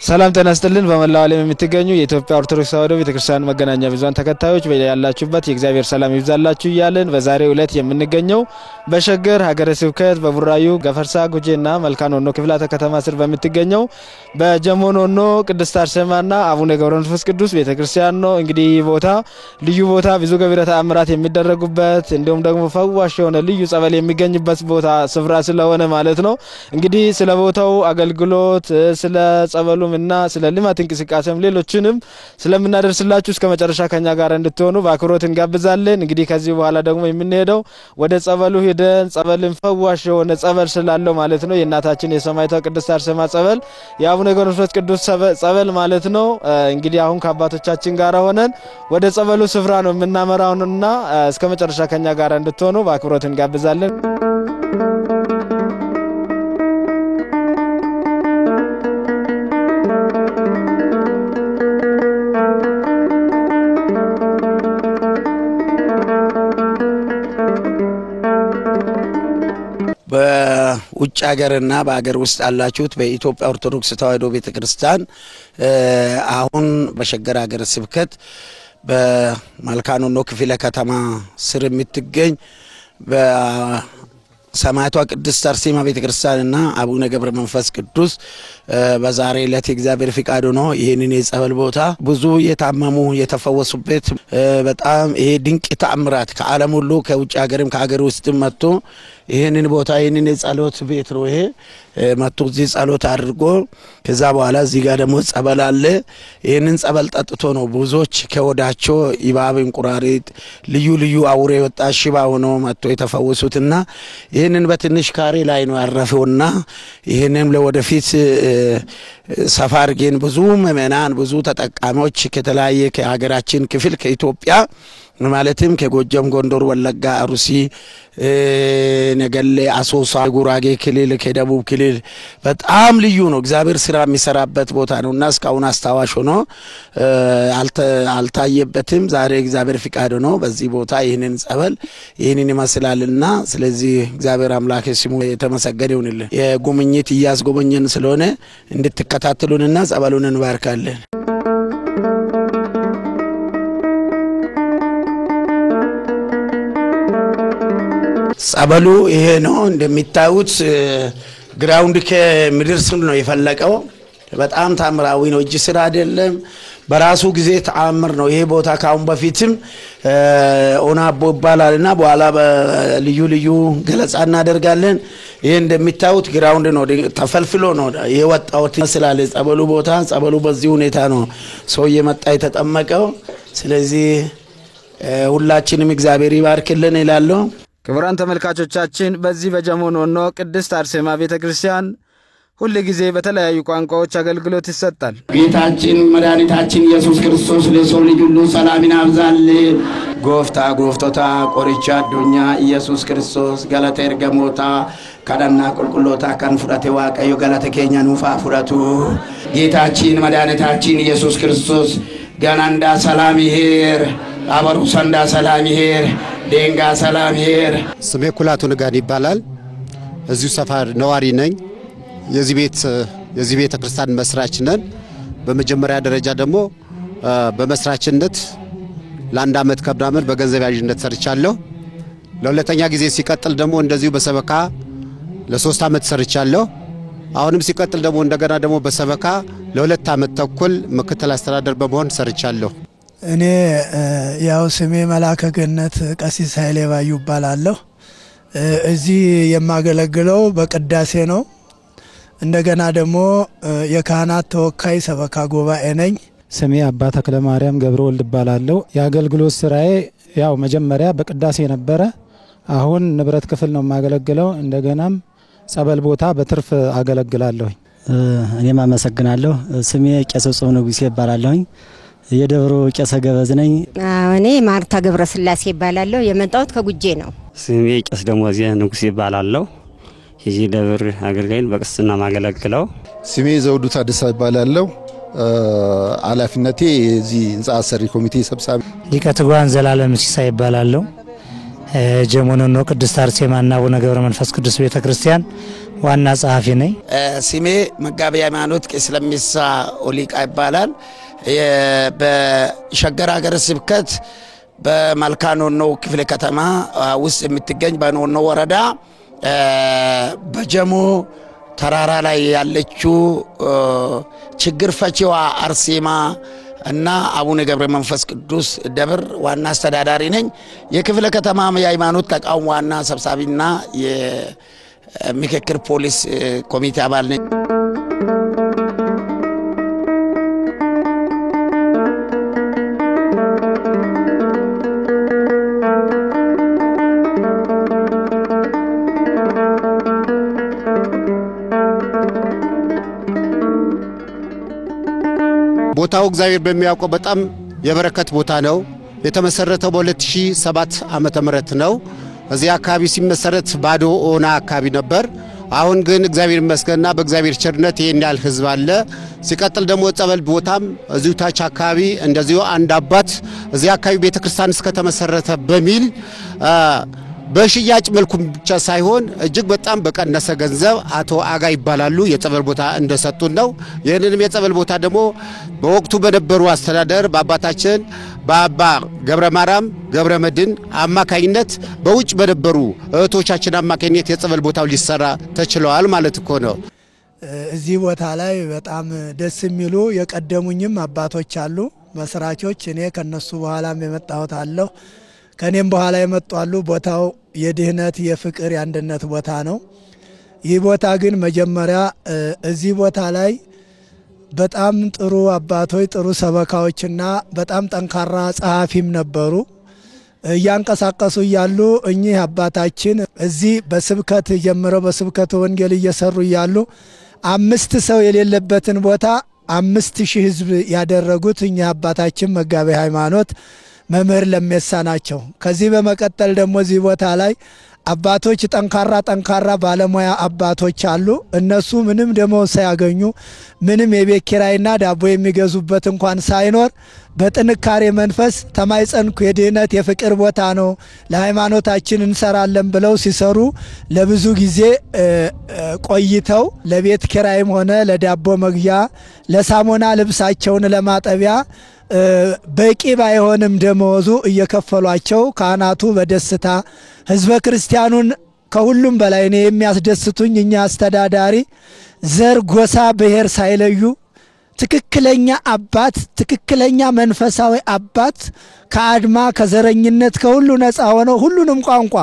ሰላም ተነስተልን በመላው ዓለም የምትገኙ የኢትዮጵያ ኦርቶዶክስ ተዋሕዶ ቤተክርስቲያን መገናኛ ብዙሃን ተከታዮች በያላችሁበት የእግዚአብሔር ሰላም ይብዛላችሁ እያልን በዛሬው ዕለት የምንገኘው በሸገር ሀገረ ስብከት በቡራዩ ገፈርሳ ጉጄና መልካኖኖ ክፍላተ ከተማ ስር በምትገኘው በጀሞኖኖ ቅድስት አርሴማና አቡነ ገብረ መንፈስ ቅዱስ ቤተክርስቲያን ነው። እንግዲህ ቦታ ልዩ ቦታ ብዙ ገቢረ ተአምራት የሚደረጉበት እንዲሁም ደግሞ ፈዋሽ የሆነ ልዩ ጸበል የሚገኝበት ቦታ ስፍራ ስለሆነ ማለት ነው። እንግዲህ ስለ ቦታው አገልግሎት ስለ ጸበሉ እና ስለ ልማት እንቅስቃሴም ሌሎችንም ስለምናደርስላችሁ እስከ መጨረሻ ከኛ ጋር እንድትሆኑ በአክብሮት እንጋብዛለን። እንግዲህ ከዚህ በኋላ ደግሞ የምንሄደው ወደ ጸበሉ ሄደን ጸበልን ፈዋሽ የሆነ ጸበል ስላለው ማለት ነው የእናታችን የሰማዕቷ ቅድስት አርሴማ ጸበል የአቡነ ገብረ መንፈስ ቅዱስ ጸበል ማለት ነው። እንግዲህ አሁን ከአባቶቻችን ጋር ሆነን ወደ ጸበሉ ስፍራ ነው የምናመራውና እስከ መጨረሻ ከኛ ጋር እንድትሆኑ በአክብሮት እንጋብዛለን። በውጭ ሀገርና በአገር ውስጥ ያላችሁት በኢትዮጵያ ኦርቶዶክስ ተዋሕዶ ቤተክርስቲያን አሁን በሸገር ሀገረ ስብከት በመልካኖኖ ክፍለ ከተማ ስር የምትገኝ በሰማዕቷ ቅድስት አርሴማ ቤተክርስቲያንና አቡነ ገብረ መንፈስ ቅዱስ በዛሬ ዕለት እግዚአብሔር ፍቃዱ ነው ይሄንን የጸበል ቦታ ብዙ የታመሙ የተፈወሱበት በጣም ይሄ ድንቅ ተአምራት ከዓለም ሁሉ ከውጭ ሀገርም ከሀገር ውስጥም መጥቶ ይሄንን ቦታ ይሄንን የጸሎት ቤት ነው። ይሄ መጥቶ እዚህ ጸሎት አድርጎ ከዛ በኋላ እዚህ ጋር ደግሞ ጸበል አለ። ይሄንን ጸበል ጠጥቶ ነው ብዙዎች ከወዳቸው ኢባብ እንቁራሪት ልዩ ልዩ አውሬ ወጣ ሽባ ሆኖ መጥቶ የተፈወሱትና ይሄንን በትንሽ ካሬ ላይ ነው ያረፈውና ይሄንም ለወደፊት ሰፋር ግን ብዙ ምእመናን ብዙ ተጠቃሚዎች ከተለያየ ከሀገራችን ክፍል ከኢትዮጵያ ማለትም ከጎጃም ጎንደር ወለጋ አሩሲ ነገሌ አሶሳ ጉራጌ ክልል ከደቡብ ክልል በጣም ልዩ ነው እግዚአብሔር ስራ የሚሰራበት ቦታ ነውና እስካሁን አስተዋሽ ሆኖ አልታየበትም። ዛሬ እግዚአብሔር ፍቃዱ ነው በዚህ ቦታ ይሄንን ጸበል ይሄንን ይመስላልና ስለዚህ እግዚአብሔር አምላክ ስሙ የተመሰገነ ይሁንልን። የጉምኝት ያስጎበኘን ስለሆነ እንድትከታተሉንና ጸበሉን እንባርካለን። ጸበሉ ይሄ ነው እንደሚታዩት ግራውንድ ከምድር ስር ነው የፈለቀው። በጣም ታምራዊ ነው እጅ ስራ አይደለም በራሱ ጊዜ ተአምር ነው። ይሄ ቦታ ካሁን በፊትም ኦናቦ ይባላልና በኋላ በልዩ ልዩ ገለጻ እናደርጋለን። ይሄ እንደሚታዩት ግራውንድ ነው ተፈልፍሎ ነው የወጣው መስላል ጸበሉ ቦታ ጸበሉ በዚህ ሁኔታ ነው ሰው እየመጣ የተጠመቀው። ስለዚህ ሁላችንም እግዚአብሔር ይባርክልን ይላል። ክቡራን ተመልካቾቻችን በዚህ በጀሞኖኖ ቅድስት አርሴማ ቤተክርስቲያን ሁሉ ጊዜ በተለያዩ ቋንቋዎች አገልግሎት ይሰጣል። ጌታችን መድኃኒታችን ኢየሱስ ክርስቶስ ለሰው ልጅ ሁሉ ሰላምን አብዛል ጎፍታ ጎፍቶታ ቆሪቻ ዱኛ ኢየሱስ ክርስቶስ ገለተ እርገሞታ ካዳና ቁልቁሎታ ካንፍራቴ ዋቀዮ ገለተ ኬኛ ኑፋ ፍራቱ ጌታችን መድኃኒታችን ኢየሱስ ክርስቶስ ጋናንዳ ሰላም ይሄር አበሩ ሰንዳ ሰላም ይሄር ዴንጋ ሰላም ይሄር። ስሜ ኩላቱ ንጋን ይባላል። እዚሁ ሰፈር ነዋሪ ነኝ። የዚህ ቤተ ክርስቲያን መስራች ነን። በመጀመሪያ ደረጃ ደግሞ በመስራችነት ለአንድ አመት ከብራመን በገንዘብ ያዥነት ሰርቻለሁ። ለሁለተኛ ጊዜ ሲቀጥል ደግሞ እንደዚሁ በሰበካ ለ3 አመት ሰርቻለሁ። አሁንም ሲቀጥል ደግሞ እንደገና ደግሞ በሰበካ ለ2 አመት ተኩል ምክትል አስተዳደር በመሆን ሰርቻለሁ። እኔ ያው ስሜ መላከ ገነት ቀሲስ ኃይሌ ባዩ ይባላለሁ። እዚህ የማገለግለው በቅዳሴ ነው። እንደገና ደግሞ የካህናት ተወካይ ሰበካ ጉባኤ ነኝ። ስሜ አባ ተክለ ማርያም ገብረ ወልድ ይባላለሁ። የአገልግሎት ስራዬ ያው መጀመሪያ በቅዳሴ ነበረ። አሁን ንብረት ክፍል ነው የማገለግለው። እንደገናም ጸበል ቦታ በትርፍ አገለግላለሁ። እኔም አመሰግናለሁ። ስሜ ቄስ ጾም ንጉሴ ይባላለሁ። የደብሮ ቄስ ገበዝ ነኝ። እኔ ማርታ ገብረ ስላሴ ይባላለሁ። የመጣሁት ከጉጄ ነው። ስሜ ቄስ ደሞዝ ንጉሴ ይባላለሁ። የዚህ ደብር አገልጋይ በቅስና ማገለግለው። ስሜ ዘውዱ ታደሰ ይባላለሁ። ኃላፊነቴ የዚህ ህንጻ አሰሪ ኮሚቴ ሰብሳቢ ሊቀ ትጉሃን ዘላለም ሲሳይ ይባላለሁ። ጀሞኖኖ ቅድስት አርሴማና አቡነ ገብረ መንፈስ ቅዱስ ቤተክርስቲያን ዋና ጸሐፊ ነኝ። ስሜ መጋቤ ሃይማኖት ቄስ ለሚሳ ኦሊቃ ይባላል። በሸገር ሀገረ ስብከት በመልካኖኖ ክፍለ ከተማ ውስጥ የምትገኝ በኖኖ ወረዳ በጀሞ ተራራ ላይ ያለችው ችግር ፈቺዋ አርሴማ እና አቡነ ገብረ መንፈስ ቅዱስ ደብር ዋና አስተዳዳሪ ነኝ። የክፍለ ከተማ የሃይማኖት ተቋም ዋና ሰብሳቢና የምክክር ፖሊስ ኮሚቴ አባል ነኝ። ቦታው እግዚአብሔር በሚያውቀው በጣም የበረከት ቦታ ነው። የተመሰረተው በ2007 ዓመተ ምህረት ነው። እዚህ አካባቢ ሲመሰረት ባዶ ኦና አካባቢ ነበር። አሁን ግን እግዚአብሔር ይመስገንና በእግዚአብሔር ቸርነት ይሄን ያህል ህዝብ አለ። ሲቀጥል ደግሞ ጸበል ቦታም እዚሁ ታች አካባቢ እንደዚሁ አንድ አባት እዚህ አካባቢ ቤተክርስቲያን እስከተመሰረተ በሚል በሽያጭ መልኩ ብቻ ሳይሆን እጅግ በጣም በቀነሰ ገንዘብ አቶ አጋ ይባላሉ የጸበል ቦታ እንደሰጡን ነው። ይህንንም የጸበል ቦታ ደግሞ በወቅቱ በነበሩ አስተዳደር በአባታችን በአባ ገብረ ማርያም ገብረ መድን አማካኝነት በውጭ በነበሩ እህቶቻችን አማካኝነት የጸበል ቦታው ሊሰራ ተችሏል ማለት እኮ ነው። እዚህ ቦታ ላይ በጣም ደስ የሚሉ የቀደሙኝም አባቶች አሉ መስራቾች። እኔ ከነሱ በኋላም የመጣሁት አለሁ ከኔም በኋላ የመጡ አሉ። ቦታው የድህነት የፍቅር የአንድነት ቦታ ነው። ይህ ቦታ ግን መጀመሪያ እዚህ ቦታ ላይ በጣም ጥሩ አባቶች ጥሩ ሰበካዎችና በጣም ጠንካራ ጸሐፊም ነበሩ። እያንቀሳቀሱ እያሉ እኚህ አባታችን እዚህ በስብከት ጀምረው በስብከት ወንጌል እየሰሩ እያሉ 5 ሰው የሌለበትን ቦታ 5000 ህዝብ ያደረጉት እኚህ አባታችን መጋቤ ሃይማኖት መምህር ለሜሳ ናቸው። ከዚህ በመቀጠል ደግሞ እዚህ ቦታ ላይ አባቶች ጠንካራ ባለሙያ አባቶች አሉ። እነሱ ምንም ደሞዝ ሳያገኙ ምንም የቤት ኪራይና ዳቦ የሚገዙበት እንኳን ሳይኖር በጥንካሬ መንፈስ ተማይጸንኩ የድህነት የፍቅር ቦታ ነው ለሃይማኖታችን እንሰራለን ብለው ሲሰሩ ለብዙ ጊዜ ቆይተው ለቤት ኪራይም ሆነ ለዳቦ መግዣ ለሳሙና ልብሳቸውን ለማጠቢያ በቂ ባይሆንም ደመወዙ እየከፈሏቸው ካህናቱ በደስታ ህዝበ ክርስቲያኑን ከሁሉም በላይ ነው የሚያስደስቱኝ እኛ አስተዳዳሪ ዘር ጎሳ ብሔር ሳይለዩ ትክክለኛ አባት ትክክለኛ መንፈሳዊ አባት ከአድማ ከዘረኝነት ከሁሉ ነፃ ሆነው ሁሉንም ቋንቋ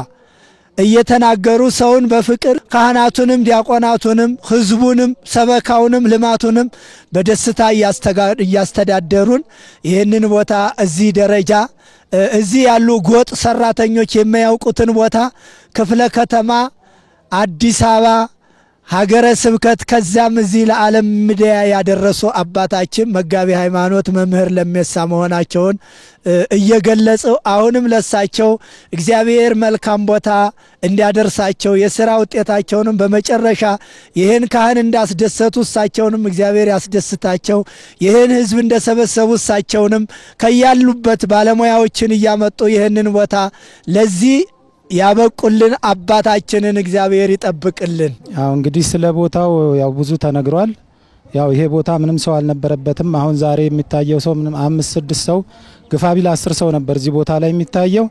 እየተናገሩ ሰውን በፍቅር ካህናቱንም ዲያቆናቱንም ህዝቡንም ሰበካውንም ልማቱንም በደስታ እያስተዳደሩን ይህንን ቦታ እዚህ ደረጃ እዚህ ያሉ ጎጥ ሰራተኞች የሚያውቁትን ቦታ ክፍለ ከተማ አዲስ አበባ ሀገረ ስብከት ከዛም እዚህ ለዓለም ሚዲያ ያደረሱ አባታችን መጋቤ ሃይማኖት መምህር ለሜሳ መሆናቸውን እየገለጹ አሁንም ለሳቸው እግዚአብሔር መልካም ቦታ እንዲያደርሳቸው የሥራ ውጤታቸውንም በመጨረሻ ይህን ካህን እንዳስደሰቱ እሳቸውንም እግዚአብሔር ያስደስታቸው ይህን ህዝብ እንደሰበሰቡ እሳቸውንም ከያሉበት ባለሙያዎችን እያመጡ ይህንን ቦታ ለዚህ ያበቁልን አባታችንን እግዚአብሔር ይጠብቅልን። ያው እንግዲህ ስለ ቦታው ያው ብዙ ተነግሯል። ያው ይሄ ቦታ ምንም ሰው አልነበረበትም። አሁን ዛሬ የሚታየው ሰው ምንም 5-6 ሰው ግፋቢል 10 ሰው ነበር እዚህ ቦታ ላይ የሚታየው።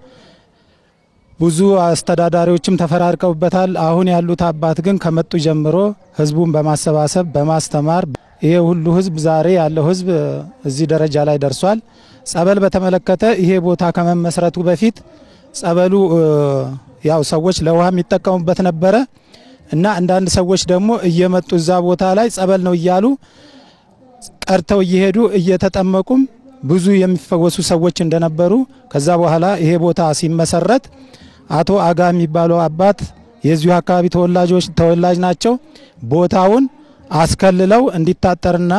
ብዙ አስተዳዳሪዎችም ተፈራርቀውበታል። አሁን ያሉት አባት ግን ከመጡ ጀምሮ ህዝቡን በማሰባሰብ በማስተማር ይሄ ሁሉ ህዝብ ዛሬ ያለው ህዝብ እዚህ ደረጃ ላይ ደርሷል። ጸበል በተመለከተ ይሄ ቦታ ከመመስረቱ በፊት ጸበሉ ያው ሰዎች ለውሃ የሚጠቀሙበት ነበረ እና አንዳንድ ሰዎች ደግሞ እየመጡ እዛ ቦታ ላይ ጸበል ነው እያሉ ቀርተው እየሄዱ እየተጠመቁም ብዙ የሚፈወሱ ሰዎች እንደነበሩ ከዛ በኋላ ይሄ ቦታ ሲመሰረት አቶ አጋ የሚባለው አባት የዚሁ አካባቢ ተወላጅ ናቸው። ቦታውን አስከልለው እንዲታጠርና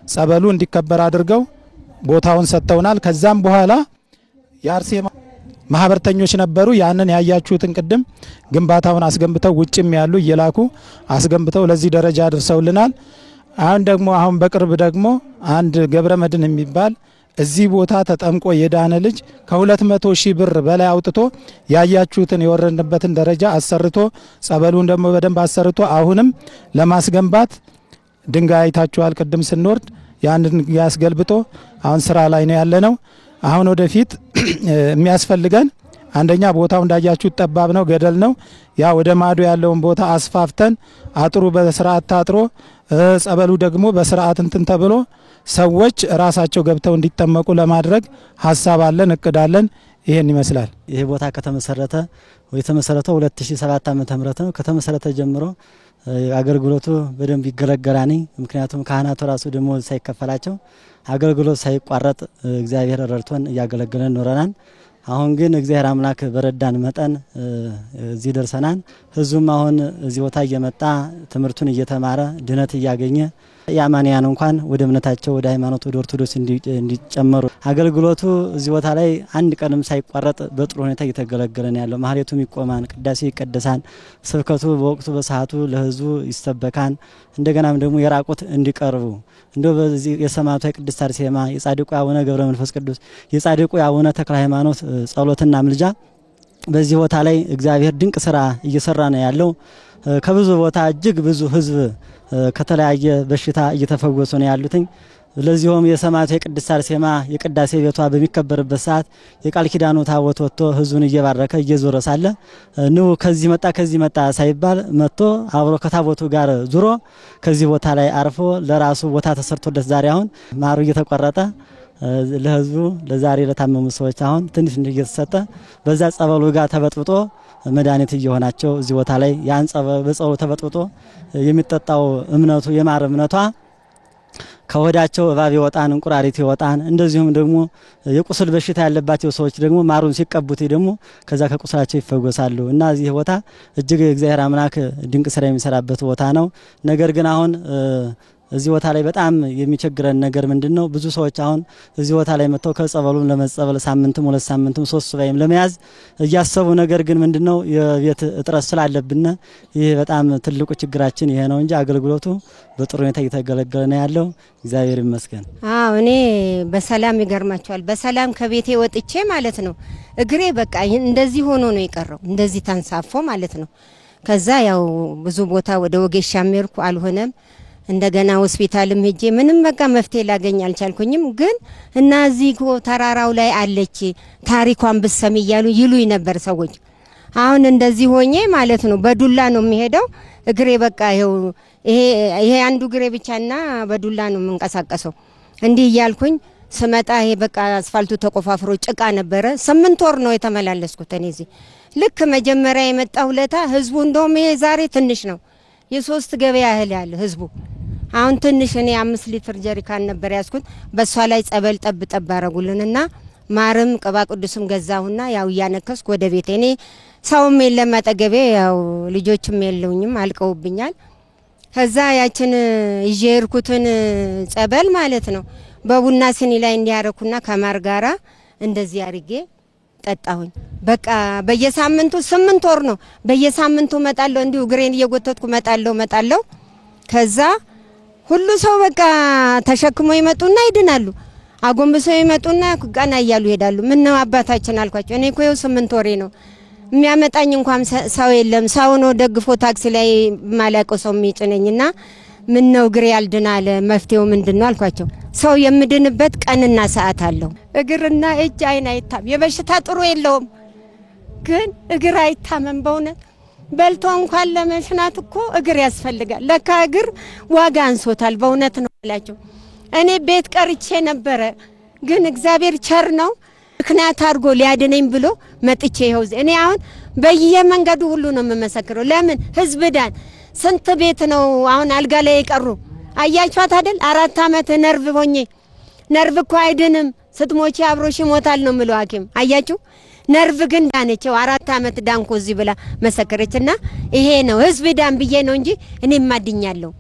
ጸበሉ እንዲከበር አድርገው ቦታውን ሰጥተውናል። ከዛም በኋላ የአርሴማ ማህበርተኞች ነበሩ። ያንን ያያችሁትን ቅድም ግንባታውን አስገንብተው ውጭም ያሉ እየላኩ አስገንብተው ለዚህ ደረጃ አድርሰውልናል። አሁን በቅርብ ደግሞ አንድ ገብረ መድን የሚባል እዚህ ቦታ ተጠምቆ የዳነ ልጅ ከ200,000 ብር በላይ አውጥቶ ያያችሁትን የወረድንበትን ደረጃ አሰርቶ ጸበሉን ደግሞ በደንብ አሰርቶ አሁንም ለማስገንባት ድንጋይ አይታችኋል። ቅድም ስንወርድ ያን ድንጋይ አስገልብጦ አሁን ስራ ላይ ነው ያለነው። አሁን ወደፊት የሚያስፈልገን አንደኛ ቦታው እንዳያችሁት ጠባብ ነው፣ ገደል ነው። ያ ወደ ማዶ ያለውን ቦታ አስፋፍተን አጥሩ በስርዓት ታጥሮ ጸበሉ ደግሞ በስርዓት እንትን ተብሎ ሰዎች ራሳቸው ገብተው እንዲጠመቁ ለማድረግ ሐሳብ አለን፣ እቅዳለን። ይሄን ይመስላል። ይሄ ቦታ የተመሰረተው 2007 ዓ.ም ነው። ከተመሰረተ ጀምሮ አገልግሎቱ በደንብ ይገለገላል። ምክንያቱም ካህናቱ ራሱ ደግሞ ሳይከፈላቸው አገልግሎት ሳይቋረጥ እግዚአብሔር ረድቶን ያገለገለን ኖረናል። አሁን ግን እግዚአብሔር አምላክ በረዳን መጠን እዚህ ደርሰናል። ህዝቡም አሁን እዚህ ቦታ እየመጣ ትምህርቱን እየተማረ ድነት እያገኘ ያማንያን እንኳን ወደ እምነታቸው ወደ ሃይማኖት ወደ ኦርቶዶክስ እንዲጨመሩ አገልግሎቱ እዚህ ቦታ ላይ አንድ ቀንም ሳይቋረጥ በጥሩ ሁኔታ እየተገለገለን ያለው። ማህሌቱም ይቆማን፣ ቅዳሴ ይቀደሳን፣ ስብከቱ በወቅቱ በሰዓቱ ለህዝቡ ይስተበካን። እንደገናም ደግሞ የራቁት እንዲቀርቡ እንደው በዚህ የሰማዕቱ ቅድስት አርሴማ የጻድቁ አቡነ ገብረ መንፈስ ቅዱስ የጻድቁ አቡነ ተክለ ሃይማኖት ጸሎትና ምልጃ በዚህ ቦታ ላይ እግዚአብሔር ድንቅ ስራ እየሰራ ነው ያለው። ከብዙ ቦታ እጅግ ብዙ ህዝብ ከተለያየ በሽታ እየተፈወሱ ነው ያሉትኝ። ለዚህም የሰማዕቱ የቅድስት አርሴማ የቅዳሴ ቤቷ በሚከበርበት ሰዓት የቃል ኪዳኑ ታቦት ወጥቶ ህዝቡን እየባረከ እየዞረ ሳለ ነው ከዚህ መጣ ሳይባል መጥቶ አብሮ ከታቦቱ ጋር ዙሮ ከዚህ ቦታ ላይ አርፎ ለራሱ ቦታ ተሰርቶለት ዛሬ አሁን ማሩ እየተቆረጠ ለህዝቡ ለዛሬ ለታመሙ ሰዎች አሁን ትንሽ እየተሰጠ በዛ ጸበሉ ጋር ተበጥብጦ መድኃኒት እየሆናቸው እዚህ ቦታ ላይ ያን ጸበሉ ተበጥብጦ የሚጠጣው እምነቱ የማር እምነቷ ከወዳቸው እባብ ይወጣን እንቁራሪት ይወጣን። እንደዚሁም ደግሞ የቁስል በሽታ ያለባቸው ሰዎች ደግሞ ማሩን ሲቀቡት ደግሞ ከዛ ከቁስላቸው ይፈወሳሉ። እና እዚህ ቦታ እጅግ እግዚአብሔር አምላክ ድንቅ ስራ የሚሰራበት ቦታ ነው። ነገር ግን አሁን እዚህ ቦታ ላይ በጣም የሚቸግረን ነገር ምንድነው? ብዙ ሰዎች አሁን እዚህ ቦታ ላይ መጥተው ከጸበሉም ለመጸበል ሳምንትም 2 ሳምንትም 3 ሱባኤም ለመያዝ እያሰቡ ነገር ግን ምንድነው የቤት እጥረት ስላለብን ይሄ በጣም ትልቁ ችግራችን ይሄ ነው እንጂ አገልግሎቱ በጥሩ ሁኔታ እየተገለገለ ነው ያለው። እግዚአብሔር ይመስገን። እኔ በሰላም ይገርማቸዋል። በሰላም ከቤቴ ወጥቼ ማለት ነው እግሬ በቃ እንደዚህ ሆኖ ነው የቀረው፣ እንደዚህ ታንሳፎ ማለት ነው። ከዛ ያው ብዙ ቦታ ወደ ወጌሻ ሜርኩ አልሆነም። እንደገና ሆስፒታልም ሄጄ ምንም በቃ መፍትሄ ላገኝ አልቻልኩኝም። ግን እና እዚህ ተራራው ላይ አለች ታሪኳን ብሰም ይያሉ ይሉኝ ነበር ሰዎች። አሁን እንደዚህ ሆኜ ማለት ነው በዱላ ነው የሚሄደው እግሬ በቃ ይሄ አንዱ እግሬ ብቻና በዱላ ነው የምንቀሳቀሰው። እንዲህ እያልኩኝ ስመጣ ይሄ በቃ አስፋልቱ ተቆፋፍሮ ጭቃ ነበረ። 8 ወር ነው የተመላለስኩት እኔ እዚህ። ልክ መጀመሪያ የመጣው ለታ ህዝቡ እንደውም ይሄ ዛሬ ትንሽ ነው የ3 ገበያ እህል ያለ ህዝቡ። አሁን ትንሽ እኔ 5 ሊትር ጀሪካን ነበር ያስኩት። በሷ ላይ ጸበል ጠብ አረጉልንና ማርም ቅባ ቅዱስም ገዛሁና ያው ያነከስኩ ወደ ቤቴ። እኔ ሰውም የለም አጠገቤ፣ ያው ልጆችም የለውኝም አልቀውብኛል። ከዛ ያችን ይዤርኩትን ጸበል ማለት ነው በቡና ስኒ ላይ እንዲያረኩና ከማር ጋራ እንደዚህ አርጌ ጠጣሁኝ። በቃ በየሳምንቱ 8 ወር ነው በየሳምንቱ መጣለው እንዲሁ ግሬን እየጎተትኩ መጣለው። ከዛ ሁሉ ሰው በቃ ተሸክሞ ይመጡና ይድናሉ። አጎንብሰው ይመጡና ቀና እያሉ ይሄዳሉ። ምን ነው አባታችን አልኳቸው። እኔ እኮ 8 ወሬ ነው የሚያመጣኝ እንኳን ሰው የለም። ሰው ነው ደግፎ ታክሲ ላይ ማላቀው ሰው የሚጭነኝና ምን ነው ግሬ ያልድናለ መፍትሄው ምንድነው አልኳቸው። ሰው የምድንበት ቀንና ሰዓት አለው። እግርና እጅ አይን አይታም። የበሽታ ጥሩ የለውም ግን እግር አይታመም። በእውነት በልቶ እንኳን ለመሽናት እኮ እግር ያስፈልጋል። ለካ እግር ዋጋ አንሶታል። በእውነት ነው አላቸው። እኔ ቤት ቀርቼ ነበረ ግን እግዚአብሔር ቸር ነው ምክንያት አድርጎ ሊያድነኝ ብሎ መጥቼ ይኸው እኔ አሁን በየመንገዱ ሁሉ ነው የምመሰክረው። ለምን ህዝብ ዳን። ስንት ቤት ነው አሁን አልጋ ላይ የቀሩ አያችኋት አይደል? 4 አመት ነርቭ ሆኜ ነርቭ እኮ አይድንም ስትሞቺ አብሮሽ ይሞታል ነው ምለው ሐኪም። አያችሁ ነርቭ ግን ዳነችው 4 አመት ዳንኮ እዚህ ብላ መሰከረችና ይሄ ነው ህዝብ ዳን ብዬ ነው እንጂ እኔ ማድኛለሁ።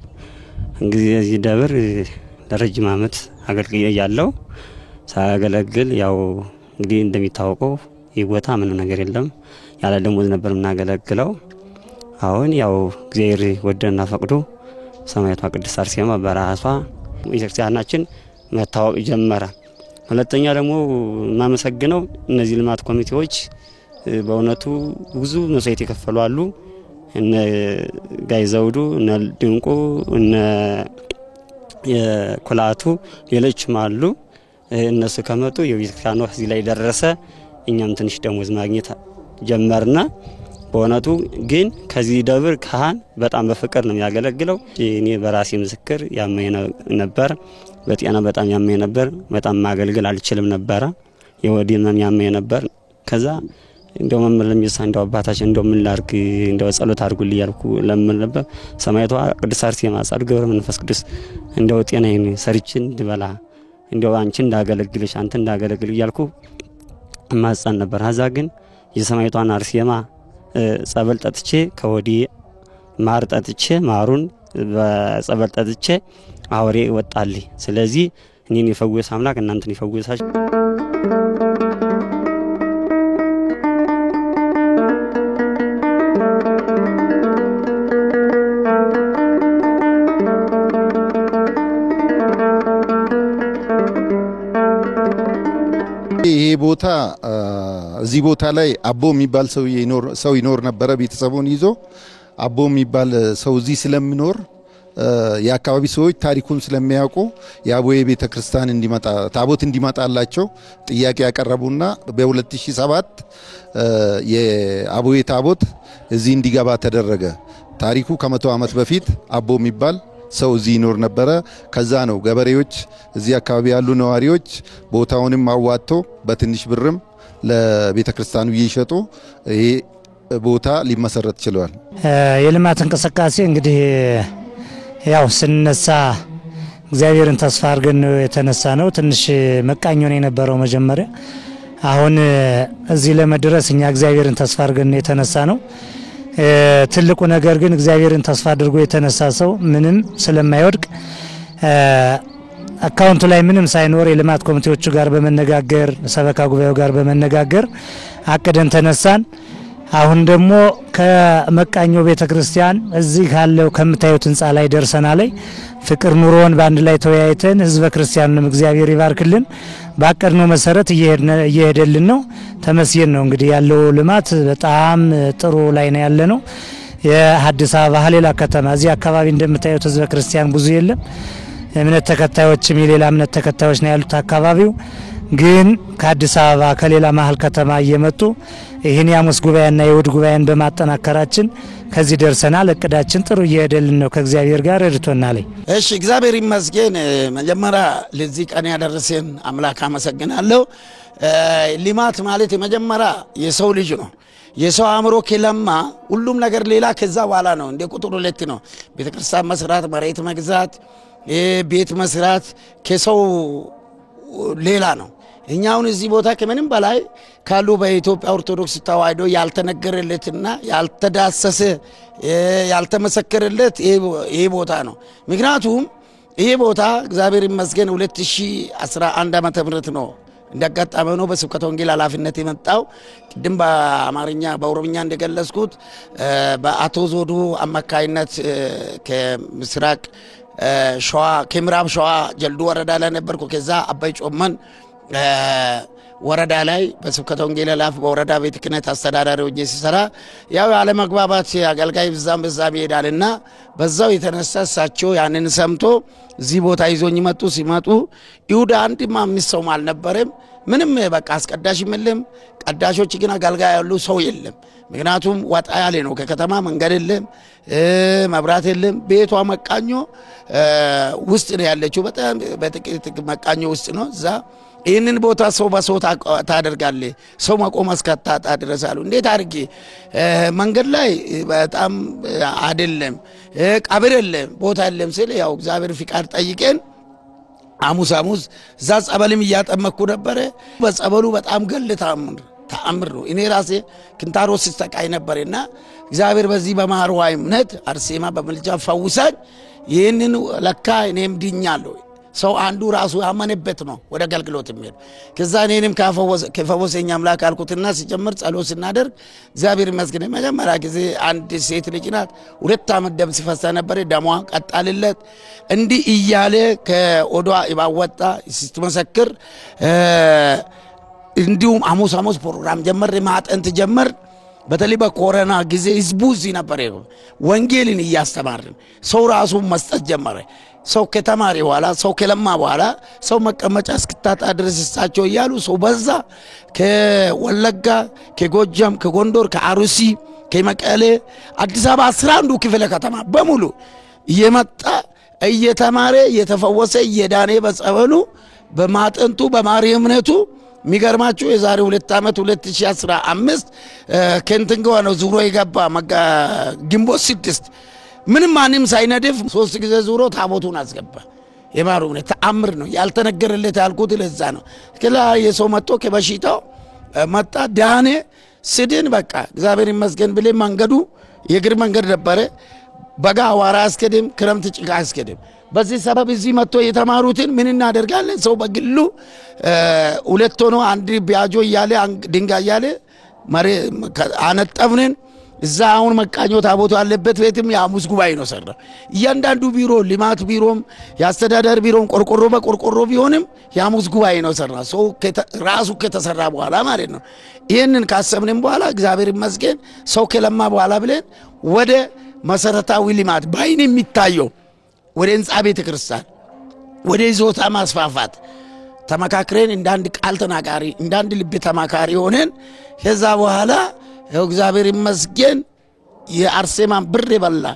እንግዲህ እዚህ ደብር ለረጅም አመት አገልግዬ ያለው ሳገለግል ያው እንግዲህ እንደሚታወቀው ይወጣ ምንም ነገር የለም ያለ ደሞዝ ነበር እናገለግለው። አሁን ያው እግዚአብሔር ወደና ፈቅዶ ሰማዕቷ ቅድስት አርሴማ በራሷ ቤተክርስቲያናችን መታወቅ ጀመረ። ሁለተኛ ደግሞ ማመሰግነው እነዚህ ልማት ኮሚቴዎች በእውነቱ ብዙ መስዋዕት የከፈሉ አሉ። እነ ጋይዘውዱ እነ ድንቁ እነ የኩላቱ ሌሎችም አሉ። እነሱ ከመጡ የቤተክርስቲያኗ እዚህ ላይ ደረሰ። እኛም ትንሽ ደሞዝ ማግኘት ጀመርና በእውነቱ ግን ከዚህ ደብር ካህን በጣም በፍቅር ነው የሚያገለግለው። እኔ በራሴ ምስክር ያመኝ ነበር፣ በጤና በጣም ያመኝ ነበር። በጣም ማገልገል አልችልም ነበር። የወዲ ያመኝ ነበር። ከዛ እንደው መምለምይሳ እንደው አባታችን እንደው ምን ላርግ እንደው ጸሎት አድርጉልኝ ያልኩ ለምን ነበር። ሰማዕቷ ቅድስት አርሴማ ጻድቅ ገብረ መንፈስ ቅዱስ እንደው ጤናዬን ሰርችን ድበላ እንደው አንቺ እንዳገለግልሽ አንተ እንዳገለግል ያልኩ ማጻን ነበር። ሀዛ ግን የሰማዕቷን አርሴማ ጸበል ጠጥቼ ከወዲ ማር ጠጥቼ ማሩን በጸበል ጠጥቼ አውሬ ወጣልኝ። ስለዚህ እኔን የፈወሰ አምላክ እናንተን ይፈውሳችሁ። ይሄ ቦታ እዚህ ቦታ ላይ አቦ የሚባል ሰው ይኖር ነበር። ቤተሰቡን ይዞ አቦ የሚባል ሰው እዚህ ስለሚኖር የአካባቢ ሰዎች ታሪኩን ስለሚያውቁ የአቦዬ ቤተክርስቲያን እንዲመጣ ታቦት እንዲመጣላቸው ጥያቄ ያቀረቡና በ2007 የአቦዬ ታቦት እዚህ እንዲገባ ተደረገ። ታሪኩ ከ100 ዓመት በፊት አቦ የሚባል ሰው እዚህ ይኖር ነበር። ከዛ ነው ገበሬዎች እዚህ አካባቢ ያሉ ነዋሪዎች ቦታውንም አዋጥቶ በትንሽ ብርም ለቤተክርስቲያኑ እየሸጡ ይሄ ቦታ ሊመሰረት ችሏል። የልማት እንቅስቃሴ እንግዲህ ያው ስንነሳ እግዚአብሔርን ተስፋ አድርገን የተነሳ ነው። ትንሽ መቃኞ ነው የነበረው መጀመሪያ። አሁን እዚህ ለመድረስ እኛ እግዚአብሔርን ተስፋ አድርገን የተነሳ ነው። ትልቁ ነገር ግን እግዚአብሔርን ተስፋ አድርጎ የተነሳ ሰው ምንም ስለማይወድቅ አካውንቱ ላይ ምንም ሳይኖር የልማት ኮሚቴዎቹ ጋር በመነጋገር ሰበካ ጉባኤው ጋር በመነጋገር አቅደን ተነሳን። አሁን ደግሞ ከመቃኞ ቤተክርስቲያን እዚህ ካለው ከምታዩት ህንጻ ላይ ደርሰናል። ፍቅር ኑሮን ባንድ ላይ ተወያይተን ህዝበ ክርስቲያኑንም እግዚአብሔር ይባርክልን ባቀድነው መሰረት እየሄደልን ነው። ተመስየን ነው እንግዲህ ያለው ልማት በጣም ጥሩ ላይ ነው ያለነው። የሐዲስ አበባ ሀሌላ ከተማ እዚህ አካባቢ እንደምታዩት ህዝበ ክርስቲያን ብዙ የለም። እምነት ተከታዮችም የሌላ እምነት ተከታዮች ነው ያሉት አካባቢው። ግን ከአዲስ አበባ ከሌላ መሀል ከተማ እየመጡ ይሄን ያሙስ ጉባኤና የውድ ጉባኤን በማጠናከራችን ከዚህ ደርሰናል። እቅዳችን ጥሩ እየሄደልን ነው። ከእግዚአብሔር ጋር እርቶናል። እሺ እግዚአብሔር ይመስገን። መጀመሪያ ለዚህ ቀን ያደረሰን አምላክ አመሰግናለሁ። ልማት ማለት መጀመሪያ የሰው ልጅ ነው። የሰው አእምሮ ከለማ ሁሉም ነገር ሌላ ከዛ በኋላ ነው። እንደ ቁጥር 2 ነው። ቤተክርስቲያን መስራት፣ መሬት መግዛት፣ ቤት መስራት ከሰው ሌላ ነው። እኛውን እዚህ ቦታ ከምንም በላይ ካሉ በኢትዮጵያ ኦርቶዶክስ ተዋሕዶ ያልተነገረለትና ያልተዳሰሰ ያልተመሰከረለት ይሄ ቦታ ነው። ምክንያቱም ይሄ ቦታ እግዚአብሔር ይመስገን 2011 ዓመተ ምህረት ነው እንደጋጣመ ነው በስብከተ ወንጌል ኃላፊነት የመጣው። ቅድም በአማርኛ በኦሮምኛ እንደገለጽኩት በአቶ ዞዱ አማካይነት ከምስራቅ ሸዋ ከምዕራብ ሸዋ ጀልዱ ወረዳ ላይ ነበርኩ። ከዛ አባይ ጮመን ወረዳ ላይ በስብከተ ወንጌል ኃላፊ በወረዳ ቤተ ክህነት አስተዳዳሪ ሆኜ ሲሰራ ያው ያለ መግባባት አገልጋይ በዛም ይሄዳልና በዛው የተነሳ እሳቸው ያንን ሰምቶ እዚህ ቦታ ይዞኝ መጡ። ሲመጡ ይሁዳ አንድም አምስት ሰው አልነበረም። ምንም በቃ አስቀዳሽ የለም። ቀዳሾች ግን አገልጋይ ያሉ ሰው የለም። ምክንያቱም ወጣ ያለ ነው። ከከተማ መንገድ የለም፣ መብራት የለም። ቤቷ መቃኞ ውስጥ ነው ያለችው። በጣም በጥቂት መቃኞ ውስጥ ነው። እዛ ይህንን ቦታ ሰው በሰው ታደርጋለ ሰው መቆም እስከታጣ ድረስ አሉ። እንዴት አድርጌ መንገድ ላይ በጣም አይደለም ቀብር የለም ቦታ የለም ስለ ያው እግዚአብሔር ፍቃድ ጠይቀን ሐሙስ እዛ ጸበልም እያጠመኩ ነበር። በጸበሉ በጣም ተአምር ነው። እኔ ራሴ ክንታሮስ ተቃይ ነበርና እግዚአብሔር በዚህ በማርዋ እምነት አርሴማ በመልጃ ፈውሳኝ ይህንን ለካ እኔም ድኛለሁ። ሰው አንዱ ራሱ ያመነበት ነው ወደ አገልግሎት የሚሄድ ከዛ እኔንም ከፈወሰኝ አምላክ አልኩትና ሲጀምር ጸሎት ስናደርግ እግዚአብሔር ይመስገን መጀመሪያ ጊዜ አንድ ሴት ልጅ ናት 2 ዓመት ደም ሲፈሳ ነበር ደሟ ቀጣልለት እንዲህ እያለ ከኦዷ ይባወጣ ስትመሰክር እንዲሁም ሐሙስ ፕሮግራም ጀመር ማጠንት ጀመር በተለይ በኮሮና ጊዜ ህዝቡ እዚህ ነበር ወንጌልን እያስተማርን ሰው ራሱ መስጠት ጀመረ ሰው ከተማሪ በኋላ ሰው ከለማ በኋላ ሰው መቀመጫ እስክታጣ ድረስ እሳቸው እያሉ ሰው በዛ ከወለጋ ከጎጃም ከጎንደር ከአሩሲ ከመቀሌ አዲስ አበባ 11 ክፍለ ከተማ በሙሉ እየመጣ እየተማረ እየተፈወሰ እየዳነ በጸበሉ በማጠንቱ በማርያምነቱ ሚገርማችሁ የዛሬ 2 ዓመት 2015 ከንትንገው ነው ዙሮ ይገባ ግንቦት 6 ምንም ማንም ሳይነድፍ 3 ጊዜ ዙሮ ታቦቱን አስገባ የማሩ ነው ተአምር ነው ያልተነገረለት ያልኩት ለዛ ነው ከላ የሰው መጥቶ ከበሽታው መጣ ዳኔ ስድን በቃ እግዚአብሔር ይመስገን ብለ መንገዱ የግር መንገድ ነበረ በጋ አዋራ አስከደም ክረምት ጭቃ አስከደም በዚህ ሰበብ እዚህ መጥቶ የተማሩትን ምን እናደርጋለን ሰው በግሉ ሁለት ሆኖ አንድ ቢያጆ ያለ ድንጋይ ያለ ማሬ አነጠፍነን እዛ አሁን መቃኞ ታቦቱ አለበት ቤትም የሐሙስ ጉባኤ ነው ሰራ እያንዳንዱ ቢሮ ልማት ቢሮም ያስተዳደር ቢሮም ቆርቆሮ በቆርቆሮ ቢሆንም የሐሙስ ጉባኤ ነው ሰራ ሰው ራሱ ከተሰራ በኋላ ማለት ነው ይሄንን ካሰብንም በኋላ እግዚአብሔር ይመስገን ሰው ከለማ በኋላ ብለን ወደ መሰረታዊ ልማት ባይን የሚታየው ወደ ህንጻ ቤተክርስቲያን ወደ ይዞታ ማስፋፋት ተመካክረን እንዳንድ ቃል ተናጋሪ እንዳንድ ልብ ተማካሪ ሆነን ከዛ በኋላ እግዚአብሔር ይመስገን የአርሴማን ብር ይበላ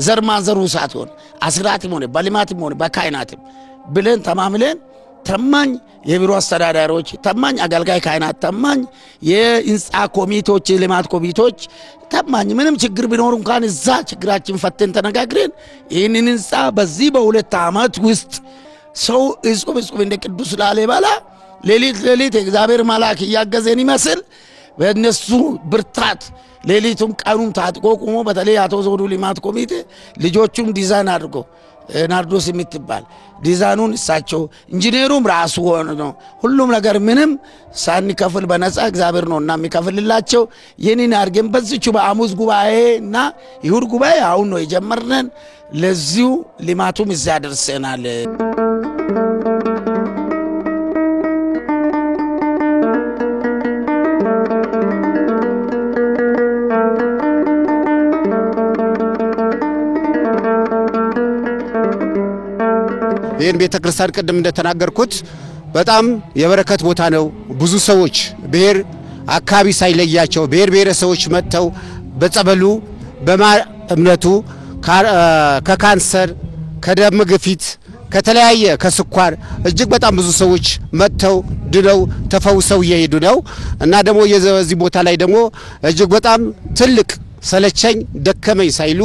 ዘርማን ዘሩ ሳትሆን አስራትም ሆነ በልማትም ሆነ በካይናትም ብለን ተማምለን ተማኝ የቢሮ አስተዳዳሪዎች ተማኝ አገልጋይ ካይናት ተማኝ የህንጻ ኮሚቴዎች ልማት ኮሚቴዎች ተማኝ ምንም ችግር ቢኖር እንኳን እዛ ችግራችን ፈተን ተነጋግረን ይህንን ህንጻ በዚህ በ2 ዓመት ውስጥ ሰው እጹብ እንደ ቅዱስ ላሊበላ ሌሊት እግዚአብሔር መልአክ ያገዘን ይመስል በእነሱ ብርታት ሌሊቱም ቀኑም ታጥቆ ቆሞ በተለይ አቶ ዘውዱ ልማት ኮሚቴ ልጆቹም ዲዛይን አድርጎ ናርዶስ የምትባል ዲዛይኑን እሳቸው ኢንጂነሩም ራሱ ሆኖ ሁሉም ነገር ምንም ሳንከፍል በነፃ እግዚአብሔር ነውና የሚከፍልላቸው የኔን አርገን በዚቹ በሐሙስ ጉባኤና ይሁድ ጉባኤ አሁን ነው የጀመርነን ለዚሁ ልማቱም እዛ ደርሰናል ይህን ቤተክርስቲያን ቀደም እንደተናገርኩት በጣም የበረከት ቦታ ነው ብዙ ሰዎች ብሔር አካባቢ ሳይለያቸው ብሔረሰቦች መጥተው በጸበሉ በእምነቱ ከካንሰር ከደም ግፊት ከተለያየ ከስኳር እጅግ በጣም ብዙ ሰዎች መጥተው ድነው ተፈውሰው ይሄዱ ነው እና ደግሞ የዚህ ቦታ ላይ ደግሞ እጅግ በጣም ትልቅ ሰለቸኝ ደከመኝ ሳይሉ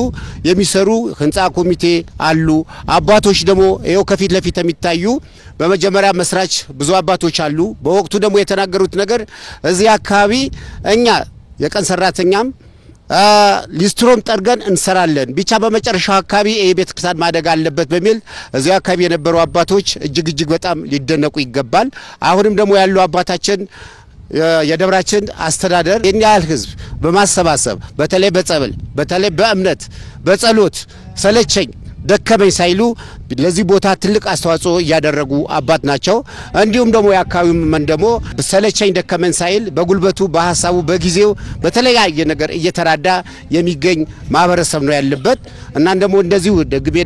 የሚሰሩ ህንጻ ኮሚቴ አሉ አባቶች ደግሞ ይሄው ከፊት ለፊት የሚታዩ በመጀመሪያ መስራች ብዙ አባቶች አሉ በወቅቱ ደግሞ የተናገሩት ነገር እዚህ አካባቢ እኛ የቀን ሰራተኛም ሊስትሮም ጠርገን እንሰራለን ብቻ በመጨረሻው አካባቢ የቤተክርስቲያን ማደግ አለበት በሚል እዚህ አካባቢ የነበሩ አባቶች እጅግ በጣም ሊደነቁ ይገባል አሁንም ደግሞ ያሉ አባታችን የደብራችን አስተዳደር የኛል ህዝብ በማሰባሰብ በተለይ በጸበል በተለይ በእምነት በጸሎት ሰለቸኝ ደከመኝ ሳይሉ ለዚህ ቦታ ትልቅ አስተዋጽኦ ያደረጉ አባት ናቸው እንዲሁም ደግሞ ያካባቢው ምን ደግሞ ሰለቸኝ ደከመኝ ሳይል በጉልበቱ በሐሳቡ በጊዜው በተለያየ ነገር እየተራዳ የሚገኝ ማህበረሰብ ነው ያለበት እና ደግሞ እንደዚሁ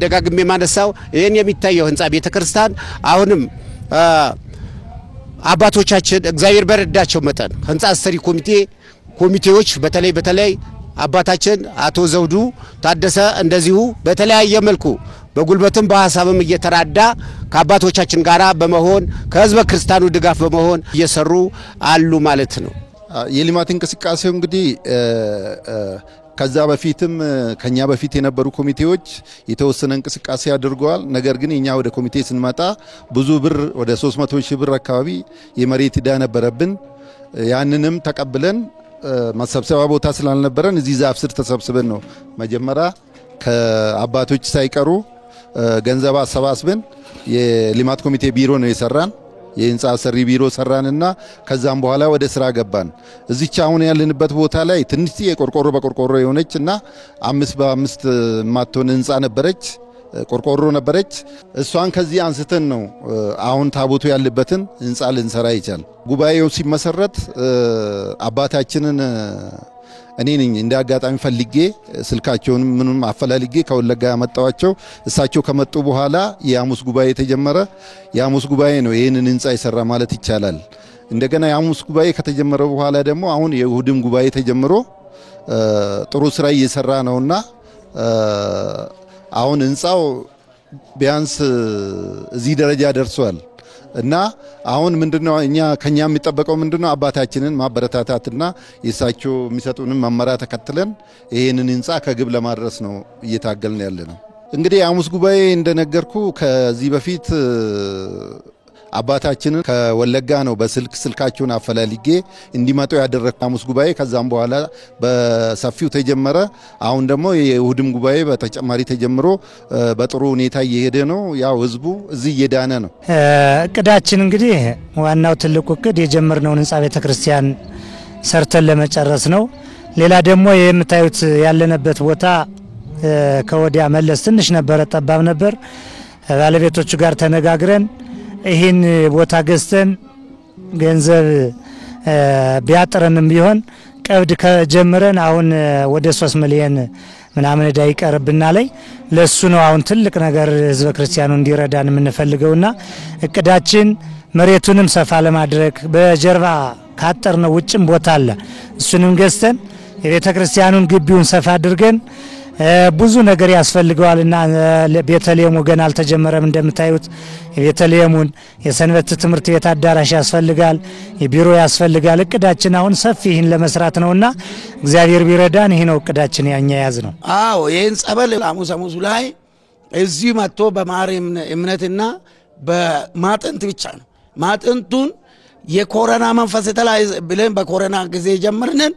ደጋግሜ ማነሳው ይሄን የሚታየው ህንጻ ቤተክርስቲያን አሁንም አባቶቻችን እግዚአብሔር በረዳቸው መጠን ህንጻ አስተሪ ኮሚቴዎች በተለይ አባታችን አቶ ዘውዱ ታደሰ እንደዚሁ በተለያየ መልኩ በጉልበትም በሐሳብም እየተራዳ ከአባቶቻችን ጋራ በመሆን ከህዝበ ክርስቲያኑ ድጋፍ በመሆን እየሰሩ አሉ ማለት ነው የልማት እንቅስቃሴው እንግዲህ ከዛ በፊትም ከኛ በፊት የነበሩ ኮሚቴዎች የተወሰነ እንቅስቃሴ አድርገዋል ነገር ግን እኛ ወደ ኮሚቴ ስንመጣ ብዙ ብር ወደ 300 ሺህ ብር አካባቢ የመሬት ዕዳ ነበረብን ያንንም ተቀብለን መሰብሰቢያ ቦታ ስላልነበረን እዚህ ዛፍ ስር ተሰብስበን ነው መጀመሪያ ከአባቶች ሳይቀሩ ገንዘብ አሰባስበን የልማት ኮሚቴ ቢሮ ነው የሰራን። የህንጻ ሰሪ ቢሮ ሰራንና ከዛም በኋላ ወደ ስራ ገባን። እዚች አሁን ያለንበት ቦታ ላይ ትንሽ የቆርቆሮ በቆርቆሮ የሆነችና 5 በ5 ማቶን ህንጻ ነበረች፣ ቆርቆሮ ነበረች። እሷን ከዚህ አንስተን ነው አሁን ታቦቱ ያለበትን ህንጻ ልንሰራ ይቻል። ጉባኤው ሲመሰረት አባታችንን እኔ ነኝ እንደ አጋጣሚ ፈልጌ ስልካቸውን ምንም አፈላልጌ ከወለጋ ያመጣዋቸው። እሳቸው ከመጡ በኋላ የሐሙስ ጉባኤ ተጀመረ። የሐሙስ ጉባኤ ነው ይሄንን ህንጻ ይሰራ ማለት ይቻላል። እንደገና የሐሙስ ጉባኤ ከተጀመረ በኋላ ደግሞ አሁን የእሁድም ጉባኤ ተጀምሮ ጥሩ ስራ እየሰራ ነውና አሁን ህንጻው ቢያንስ እዚህ ደረጃ ደርሷል። እና አሁን ምንድነው ከኛ የሚጠበቀው ምንድነው አባታችንን ማበረታታትና የሳቸው የሚሰጡንን መመሪያ ተከትለን ይሄንን ህንጻ ከግብ ለማድረስ ነው እየታገልን ያለነው። እንግዲህ የሐሙስ ጉባኤ እንደነገርኩ ከዚህ በፊት አባታችንን ከወለጋ ነው ስልካቸውን አፈላልጌ እንዲመጡ ያደረኩት ሐሙስ ጉባኤ። ከዛም በኋላ በሰፊው ተጀመረ። አሁን ደግሞ የእሁድም ጉባኤ በተጨማሪ ተጀምሮ በጥሩ ሁኔታ እየሄደ ነው። ያው ህዝቡ እዚህ እየዳነ ነው። እቅዳችን እንግዲህ ዋናው ትልቁ እቅድ የጀመርነውን ህንጻ ቤተክርስቲያን ሰርተን ለመጨረስ ነው። ሌላ ደግሞ የምታዩት ያለነበት ቦታ ከወዲያ መለስ ትንሽ ነበረ፣ ጠባብ ነበር። ባለቤቶቹ ጋር ተነጋግረን ይህን ቦታ ገዝተን ገንዘብ ቢያጥረንም ቢሆን ቀብድ ከጀመረን አሁን ወደ 3 ሚሊዮን ምናምን እዳ ይቀርብና ላይ ለሱ ነው አሁን ትልቅ ነገር ህዝበ ክርስቲያኑ እንዲረዳን የምንፈልገውና እቅዳችን መሬቱንም ሰፋ ለማድረግ በጀርባ ካጠርነው ውጭም ቦታ አለ። እሱንም ገዝተን የቤተ ክርስቲያኑን ግቢውን ሰፋ አድርገን ብዙ ነገር ያስፈልገዋልና ቤተልሔሙ ገና አልተጀመረም። እንደምታዩት የቤተልሔሙን የሰንበት ትምህርት ቤት አዳራሽ ያስፈልጋል፣ የቢሮ ያስፈልጋል። እቅዳችን አሁን ሰፊ ይህን ለመስራት ነውና እግዚአብሔር ቢረዳን ይሄ ነው እቅዳችን ያኛ ያዝ ነው። አዎ ይህን ጸበል ሐሙስ ላይ እዚህ መጥቶ በማርያም እምነትና በማጥንት ብቻ ነው። ማጥንቱን የኮሮና መንፈስ ተላይ ብለን በኮሮና ጊዜ ጀመርነን።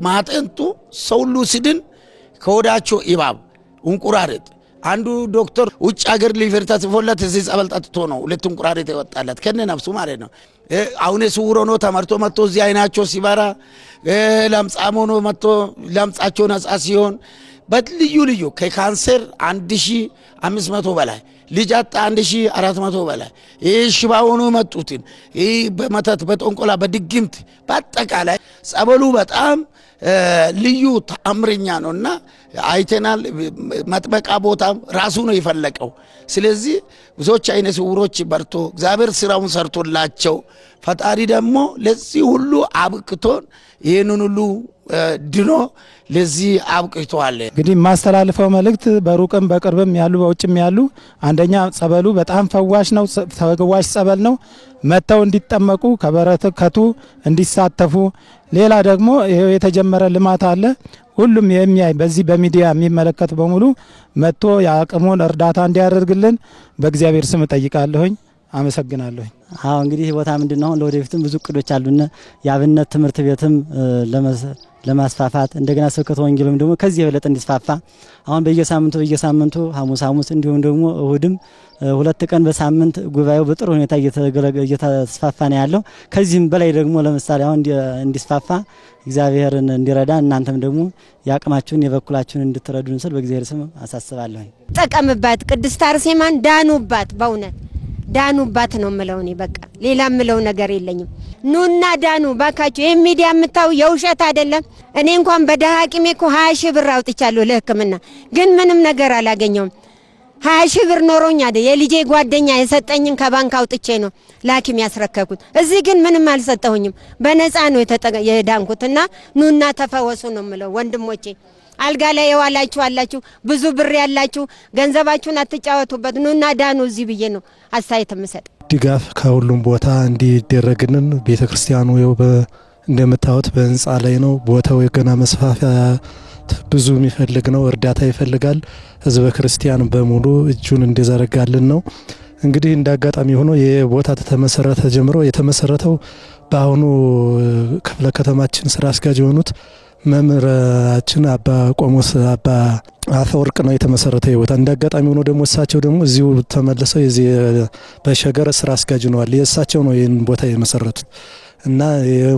ማጥንቱ ሰው ሁሉ ሲድን ከወዳቸው ኢባብ እንቁራሪት አንዱ ዶክተር ውጭ ሀገር ሊቨር ተጽፎለት እዚህ ጸበል ጠጥቶ ነው 2 እንቁራሪት ይወጣለት ከነ ነፍሱ ማለት ነው። አሁን ስውሮ ነው ተመርቶ መጥቶ እዚህ አይናቸው ሲበራ ለምጻም ሆኖ መጥቶ ለምጻቸው ነጻ ሲሆን በልዩ ልዩ ከካንሰር 1500 በላይ ልጅ አጣ 1400 በላይ ሽባ ሆኖ መጡትን በመተት በጠንቆላ በድግምት በአጠቃላይ ጸበሉ በጣም ልዩ ተአምረኛ ነውና አይተናል። መጥበቃ ቦታ ራሱ ነው ይፈለቀው። ስለዚህ ብዙዎች አይነ ስውሮች በርቶ እግዚአብሔር ስራውን ሰርቶላቸው ፈጣሪ ደግሞ ለዚህ ሁሉ አብቅቶን ይሄንን ሁሉ ድኖ ለዚህ አብቅቷል። እንግዲህ ማስተላልፈው መልእክት በሩቅም በቅርብም ያሉ በውጭም ያሉ አንደኛ ጸበሉ በጣም ፈዋሽ ነው፣ ፈዋሽ ጸበል ነው። መተው እንዲጠመቁ ከበረከቱ እንዲሳተፉ። ሌላ ደግሞ የተጀመረ ልማት አለ። ሁሉም የሚያይ በዚህ በሚዲያ የሚመለከት በሙሉ መጥቶ ያቅሙን እርዳታ እንዲያደርግልን በእግዚአብሔር ስም ጠይቃለሁኝ። አመሰግናለሁ። አዎ እንግዲህ ቦታ ምንድነው ለወደፊትም ብዙ እቅዶች አሉና የአብነት ትምህርት ቤትም ለማስፋፋት እንደገና ስብከተ ወንጌልም ደግሞ ከዚህ የበለጠ እንዲስፋፋ አሁን በየሳምንቱ ሐሙስ እንዲሁም ደግሞ እሁድም 2 ቀን በሳምንት ጉባኤው በጥሩ ሁኔታ እየተስፋፋ ነው ያለው። ከዚህም በላይ ደግሞ ለምሳሌ አሁን እንዲስፋፋ እግዚአብሔርን እንዲረዳ እናንተም ደግሞ ያቅማችሁን የበኩላችሁን እንድትረዱን ስል በእግዚአብሔር ስም አሳስባለሁ። ጠቀምባት ቅድስት አርሴማን ዳኑባት፣ በእውነት ዳኑባት ነው ምለው። እኔ በቃ ሌላ ምለው ነገር የለኝም። ኑና ዳኑ ባካችሁ። ይሄ ሚዲያ የምታው የውሸት አይደለም። እኔ እንኳን በደሃ አቅሜ እኮ 20 ሺህ ብር አውጥቻለሁ ለሕክምና፣ ግን ምንም ነገር አላገኘውም። 20 ሺህ ብር ኖሮኝ አይደል የልጄ ጓደኛ የሰጠኝን ከባንክ አውጥቼ ነው ላኪም ያስረከኩት። እዚህ ግን ምንም አልሰጠሁኝም፣ በነፃ ነው የዳንኩትና ኑና ተፈወሱ ነው ምለው ወንድሞቼ። አልጋ ላይ የዋላችሁ አላችሁ፣ ብዙ ብር ያላችሁ ገንዘባችሁን አትጫወቱበት፣ ኑና ዳኑ እዚህ ብዬ ነው አስተያየት የምሰጥ። ድጋፍ ከሁሉም ቦታ እንዲደረግልን ቤተክርስቲያኑ እንደምታዩት በህንጻ ላይ ነው። ቦታው የገና መስፋፊያ ብዙ የሚፈልግ ነው፣ እርዳታ ይፈልጋል። ህዝበ ክርስቲያን በሙሉ እጁን እንዲዘረጋልን ነው። እንግዲህ እንዳጋጣሚ ሆኖ የቦታ ተመሰረተ ጀምሮ የተመሰረተው በአሁኑ ክፍለ ከተማችን ስራ አስኪያጅ የሆኑት መምህራችን አባ ቆሞስ አባ አፈወርቅ ነው የተመሰረተ ቦታ። እንዳጋጣሚ ሆኖ ደግሞ እሳቸው ደግሞ እዚሁ ተመለሰው የዚህ በሸገር ስራ አስጋጅ ነው አለ የእሳቸው ነው ይህን ቦታ የመሰረቱት እና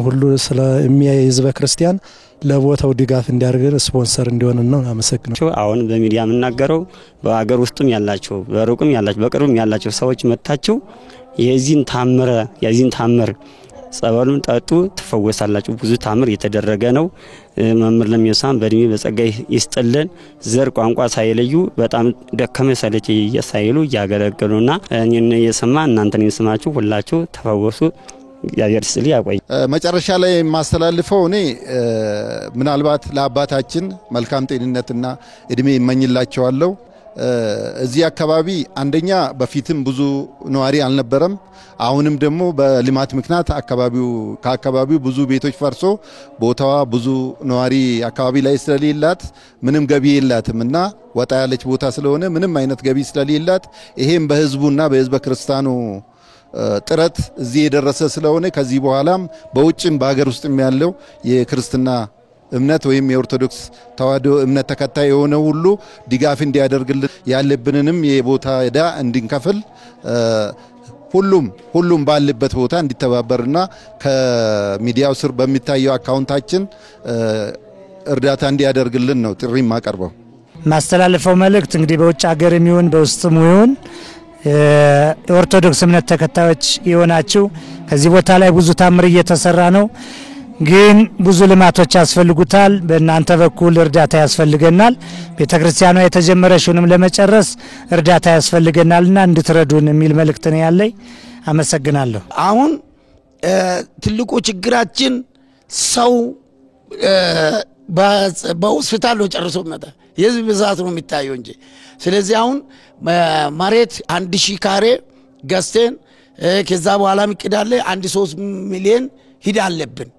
ሁሉ ስለ የሚያይ ህዝበ ክርስቲያን ለቦታው ድጋፍ እንዲያደርግ ስፖንሰር እንዲሆን ነው። አመሰግናለሁ። አሁን በሚዲያ የምናገረው በአገር ውስጥም ያላችሁ በሩቅም ያላችሁ በቅርብም ያላችሁ ሰዎች መጣችሁ የዚህን ታምር ጸበሉን ጠጡ ትፈወሳላችሁ። ብዙ ታምር የተደረገ ነው። መምህር ለሚያሳም በእድሜ በጸጋ ይስጥልን። ዘር ቋንቋ ሳይለዩ በጣም ደከመ ሰለቸ ሳይሉ ያገለግሉና እኔን የሰማ እናንተን የሰማችሁ ሁላችሁ ተፈወሱ። ያየር ስሊ ያቆይ። መጨረሻ ላይ ማስተላልፈው እኔ ምናልባት ለአባታችን መልካም ጤንነትና እድሜ ይመኝላቸዋለሁ። እዚህ አካባቢ አንደኛ በፊትም ብዙ ነዋሪ አልነበረም። አሁንም ደግሞ በልማት ምክንያት ከአካባቢው ብዙ ቤቶች ፈርሶ ቦታዋ ብዙ ነዋሪ አካባቢ ላይ ስለሌላት ምንም ገቢ የላትምና ወጣ ያለች ቦታ ስለሆነ ምንም አይነት ገቢ ስለሌላት ይሄም በህዝቡና በህዝበ ክርስቲያኑ ጥረት እዚህ የደረሰ ስለሆነ ከዚህ በኋላም በውጭም በሀገር ውስጥም ያለው የክርስትና እምነት ወይም የኦርቶዶክስ ተዋሕዶ እምነት ተከታይ የሆነ ሁሉ ድጋፍ እንዲያደርግልን ያለብንንም የቦታ ዕዳ እንድንከፍል ሁሉም ባለበት ቦታ እንዲተባበርና ከሚዲያው ስር በሚታየው አካውንታችን እርዳታ እንዲያደርግልን ነው ጥሪ ማቀርበው። ማስተላለፈው መልእክት እንግዲህ በውጭ ሀገር የሚሆን በውስጥም ይሁን የኦርቶዶክስ እምነት ተከታዮች የሆናችሁ ከዚህ ቦታ ላይ ብዙ ታምር እየተሰራ ነው፣ ግን ብዙ ልማቶች ያስፈልጉታል። በእናንተ በኩል እርዳታ ያስፈልገናል። ቤተክርስቲያኗ የተጀመረችውንም ለመጨረስ እርዳታ ያስፈልገናልና እንድትረዱን የሚል መልእክት ነው ያለኝ። አመሰግናለሁ። አሁን ትልቁ ችግራችን ሰው በሆስፒታል ነው ጨርሶ መጣ የህዝብ ብዛት ነው የሚታየው እንጂ። ስለዚህ አሁን መሬት 1000 ካሬ ገዝተን ከዛ በኋላ ምቅዳለ 1.3 ሚሊዮን ሂድ አለብን።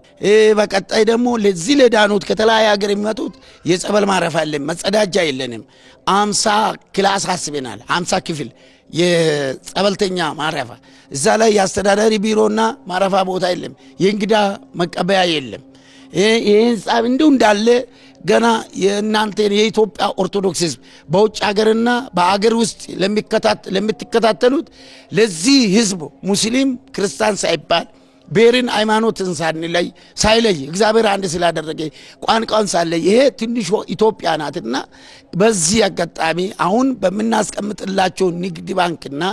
በቀጣይ ደግሞ ለዚህ ለዳኑት ከተለያየ ሀገር የሚመጡት የጸበል ማረፍ አለ፣ መጸዳጃ የለንም። 50 ክላስ አስበናል፣ 50 ክፍል የጸበልተኛ ማረፋ። እዛ ላይ የአስተዳዳሪ ቢሮና ማረፋ ቦታ የለም፣ የእንግዳ መቀበያ የለም። ይህን ጻብ እንደው እንዳለ ገና የእናንተን የኢትዮጵያ ኦርቶዶክስ ህዝብ በውጭ ሀገርና በአገር ውስጥ ለምትከታተሉት ለዚህ ህዝብ ሙስሊም ክርስቲያን ሳይባል ብሔርን ሃይማኖትን ሳይለይ እግዚአብሔር አንድ ስላደረገ ቋንቋን ሳይለይ ይሄ ትንሽ ኢትዮጵያ ናትና በዚህ አጋጣሚ አሁን በመናስቀምጥላቸው ንግድ ባንክና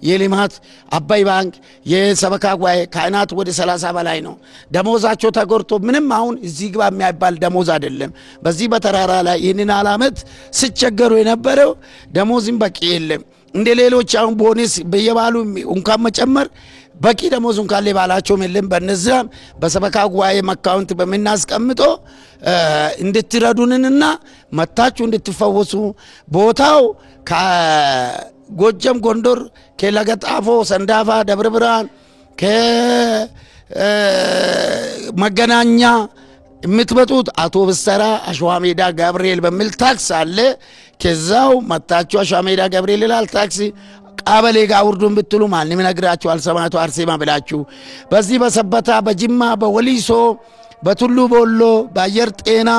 የልማት አባይ ባንክ የሰበካ ጉባኤ ካህናት ወደ 30 በላይ ነው። ደሞዛቸው ተቆርጦ ምንም አሁን እዚህ ግባ የሚያባል ደሞዝ አይደለም። በዚህ በተራራ ላይ ይህንን ዓመት ሲቸገሩ የነበረው ደሞዝም በቂ የለም። እንደ ሌሎች አሁን ቦነስ በየባሉ እንኳን መጨመር በቂ ደሞዝ እንኳን ለባላቸው የለም። በእነዚያም በሰበካ ጉባኤ አካውንት በመናስቀምጦ እንድትረዱንና መታችሁ እንድትፈወሱ ቦታው ከጎጀም ጎንደር ከለገጣፎ ሰንዳፋ ደብረ ብርሃን ከመገናኛ የምትመጡት አውቶቡስ ተራ አሸዋ ሜዳ ገብርኤል በሚል ታክሲ አለ። ከዛው መታችሁ አሸዋ ሜዳ ገብርኤል ይላል ታክሲ ቀበሌ ጋር ውርዱን ብትሉ ማንም ይነግራችሁ አልሰማቱ አርሴማ ብላችሁ በዚህ በሰበታ በጅማ በወሊሶ በቱሉ ቦሎ በአየር ጤና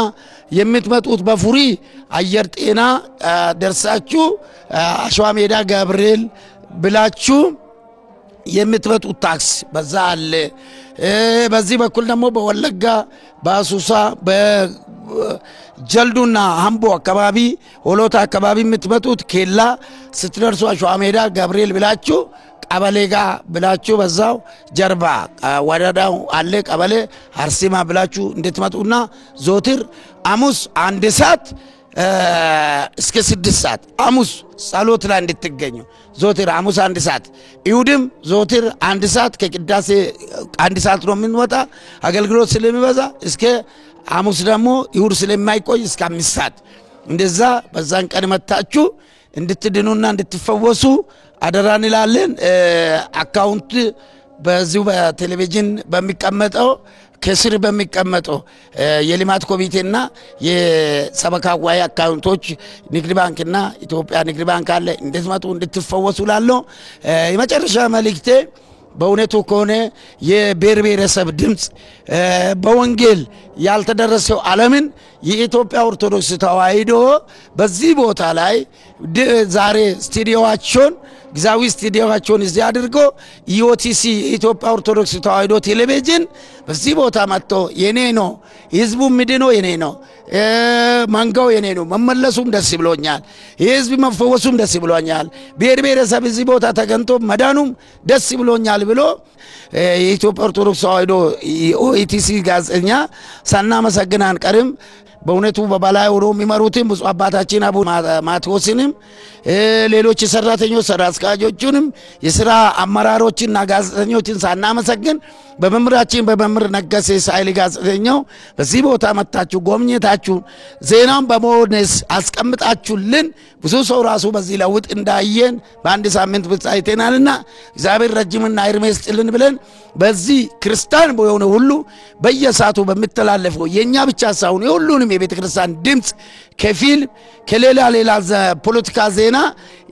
የምትመጡት በፉሪ አየር ጤና ደርሳችሁ አሸዋ ሜዳ ገብርኤል ብላችሁ የምትመጡት ታክሲ በዛ አለ። በዚህ በኩል ደግሞ በወለጋ በአሱሳ በጀልዱና አምቦ አካባቢ ሆሎታ አካባቢ የምትመጡት ኬላ ስትደርሱ አሸዋ ሜዳ ገብርኤል ብላችሁ ቀበሌ ጋር ብላችሁ በዛው ጀርባ ወረዳው አለ ቀበሌ አርሴማ ብላችሁ እንድትመጡና ዞትር ሐሙስ 1 ሰዓት እስከ 6 ሰዓት ሐሙስ ጸሎት ላይ እንድትገኙ ዞትር ሐሙስ 1 ሰዓት ይሁድም ዞትር 1 ሰዓት ከቅዳሴ 1 ሰዓት ነው የምንወጣ አገልግሎት ስለሚበዛ እስከ ሐሙስ ደግሞ ይሁድ ስለማይቆይ እስከ 5 ሰዓት እንደዛ በዛን ቀን መጣችሁ እንድትድኑና እንድትፈወሱ አደራ እንላለን። አካውንት በዚሁ በቴሌቪዥን በሚቀመጠው ከስር በሚቀመጠው የልማት ኮሚቴና የሰበካ ጉባኤ አካውንቶች ንግድ ባንክና ኢትዮጵያ ንግድ ባንክ አለ። እንድትመጡ እንድትፈወሱ ላለው የመጨረሻ መልእክቴ በእውነቱ ከሆነ የብሔር ብሔረሰብ ድምፅ በወንጌል ያልተደረሰው ዓለምን የኢትዮጵያ ኦርቶዶክስ ተዋሕዶ በዚህ ቦታ ላይ ዛሬ ስቱዲዮዋቸውን ግዛዊ ስቱዲዮዋቸውን እዚህ አድርጎ ኢኦቲሲ የኢትዮጵያ ኦርቶዶክስ ተዋሕዶ ቴሌቪዥን በዚህ ቦታ መጥቶ የኔ ነው ህዝቡ ምድነው የኔ ነው መንጋው የኔ ነው መመለሱም ደስ ብሎኛል የህዝብ መፈወሱም ደስ ብሎኛል ብሔር ብሔረሰብ እዚህ ቦታ ተገንቶ መዳኑም ደስ ብሎኛል ብሎ የኢትዮጵያ ኦርቶዶክስ ተዋሕዶ ኢኦቲሲ ጋዜጠኛ ሳናመሰግን አንቀርም። በእውነቱ በበላይ ሆኖ የሚመሩትም ብፁዕ አባታችን አቡነ ማቴዎስንም ሌሎች ሰራተኞች ስራ አስኪያጆቹንም የሥራ አመራሮችና ጋዜጠኞችን ሳናመሰግን በመምራችን በመምር ነገሰ ሳይል ጋዜጠኛው በዚህ ቦታ መጣችሁ ጎብኝታችሁ ዜናም በመሆንስ አስቀምጣችሁልን ብዙ ሰው ራሱ በዚህ ለውጥ እንዳየን በአንድ ሳምንት ብቻ አይተናልና እግዚአብሔር ረጅምና እድሜ ይስጥልን ብለን በዚህ ክርስቲያን በሆነ ሁሉ በየሰዓቱ በሚተላለፈው የኛ ብቻ ሳይሆን የሁሉንም የቤተ ክርስቲያን ድምጽ ከፊል ከሌላ ፖለቲካ ዜና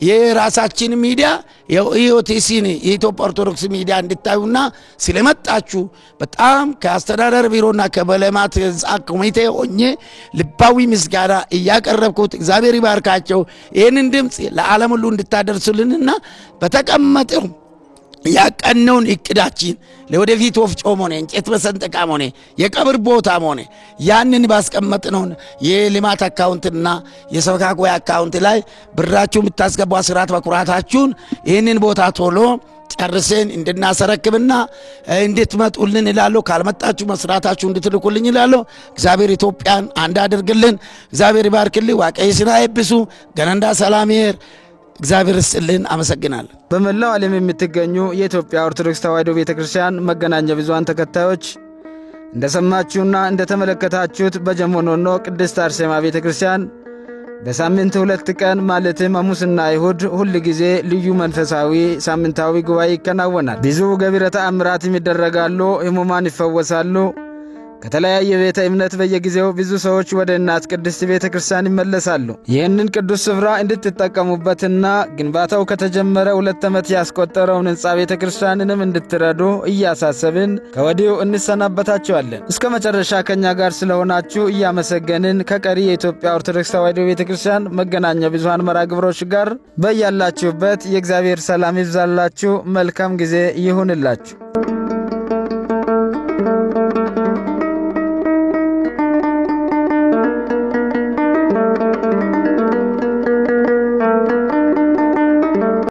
የራሳችን ሚዲያ የኢኦቲሲን የኢትዮጵያ ኦርቶዶክስ ሚዲያ እንድታዩና ስለመጣችሁ በጣም ከአስተዳደር ቢሮና ከበለማት ኮሚቴ ሆኜ ልባዊ ምስጋና እያቀረብኩት እግዚአብሔር ይባርካቸው ይህንን ድምጽ ለዓለም ሁሉ እንድታደርሱልንና በተቀመጠው ያቀነውን እቅዳችን ለወደፊት ወፍጮም ሆነ እንጨት በሰንጠቃም ሆነ የቀብር ቦታም ሆነ ያንን ባስቀመጥነው የልማት አካውንትና የሰበካ ጉባኤ አካውንት ላይ ብራችሁ የምታስገቡ አስራት በኩራታችሁን ይህንን ቦታ ቶሎ ጨርሰን እንድናሰረክብና እንድትመጡልን ይላሉ ካልመጣችሁ መስራታችሁ እንድትልኩልኝ ይላሉ። እግዚአብሔር ኢትዮጵያን አንድ አድርግልን። እግዚአብሔር ይባርክልን። ዋቀይስና ይብሱ ገነንዳ ሰላምየር እግዚአብሔር ይስጥልን። አመሰግናለሁ። በመላው ዓለም የምትገኙ የኢትዮጵያ ኦርቶዶክስ ተዋሕዶ ቤተክርስቲያን መገናኛ ብዙሃን ተከታዮች እንደሰማችሁና እንደተመለከታችሁት በጀሞኖኖ ቅድስት አርሴማ ቤተክርስቲያን በሳምንት 2 ቀን ማለትም ሐሙስና አይሁድ ሁሉ ጊዜ ልዩ መንፈሳዊ ሳምንታዊ ጉባኤ ይከናወናል። ብዙ ገቢረ ተአምራት ይደረጋሉ፣ ሕሙማን ይፈወሳሉ። ከተለያየ ቤተ እምነት በየጊዜው ብዙ ሰዎች ወደ እናት ቅድስት ቤተክርስቲያን ይመለሳሉ። ይህንን ቅዱስ ስፍራ እንድትጠቀሙበትና ግንባታው ከተጀመረ 2 ዓመት ያስቆጠረውን ሕንጻ ቤተክርስቲያንንም እንድትረዱ እያሳሰብን ከወዲሁ እንሰናበታችኋለን። እስከ መጨረሻ ከኛ ጋር ስለሆናችሁ እያመሰገንን ከቀሪ የኢትዮጵያ ኦርቶዶክስ ተዋሕዶ ቤተክርስቲያን መገናኛ ብዙሃን መርሃ ግብሮች ጋር በያላችሁበት የእግዚአብሔር ሰላም ይብዛላችሁ። መልካም ጊዜ ይሁንላችሁ።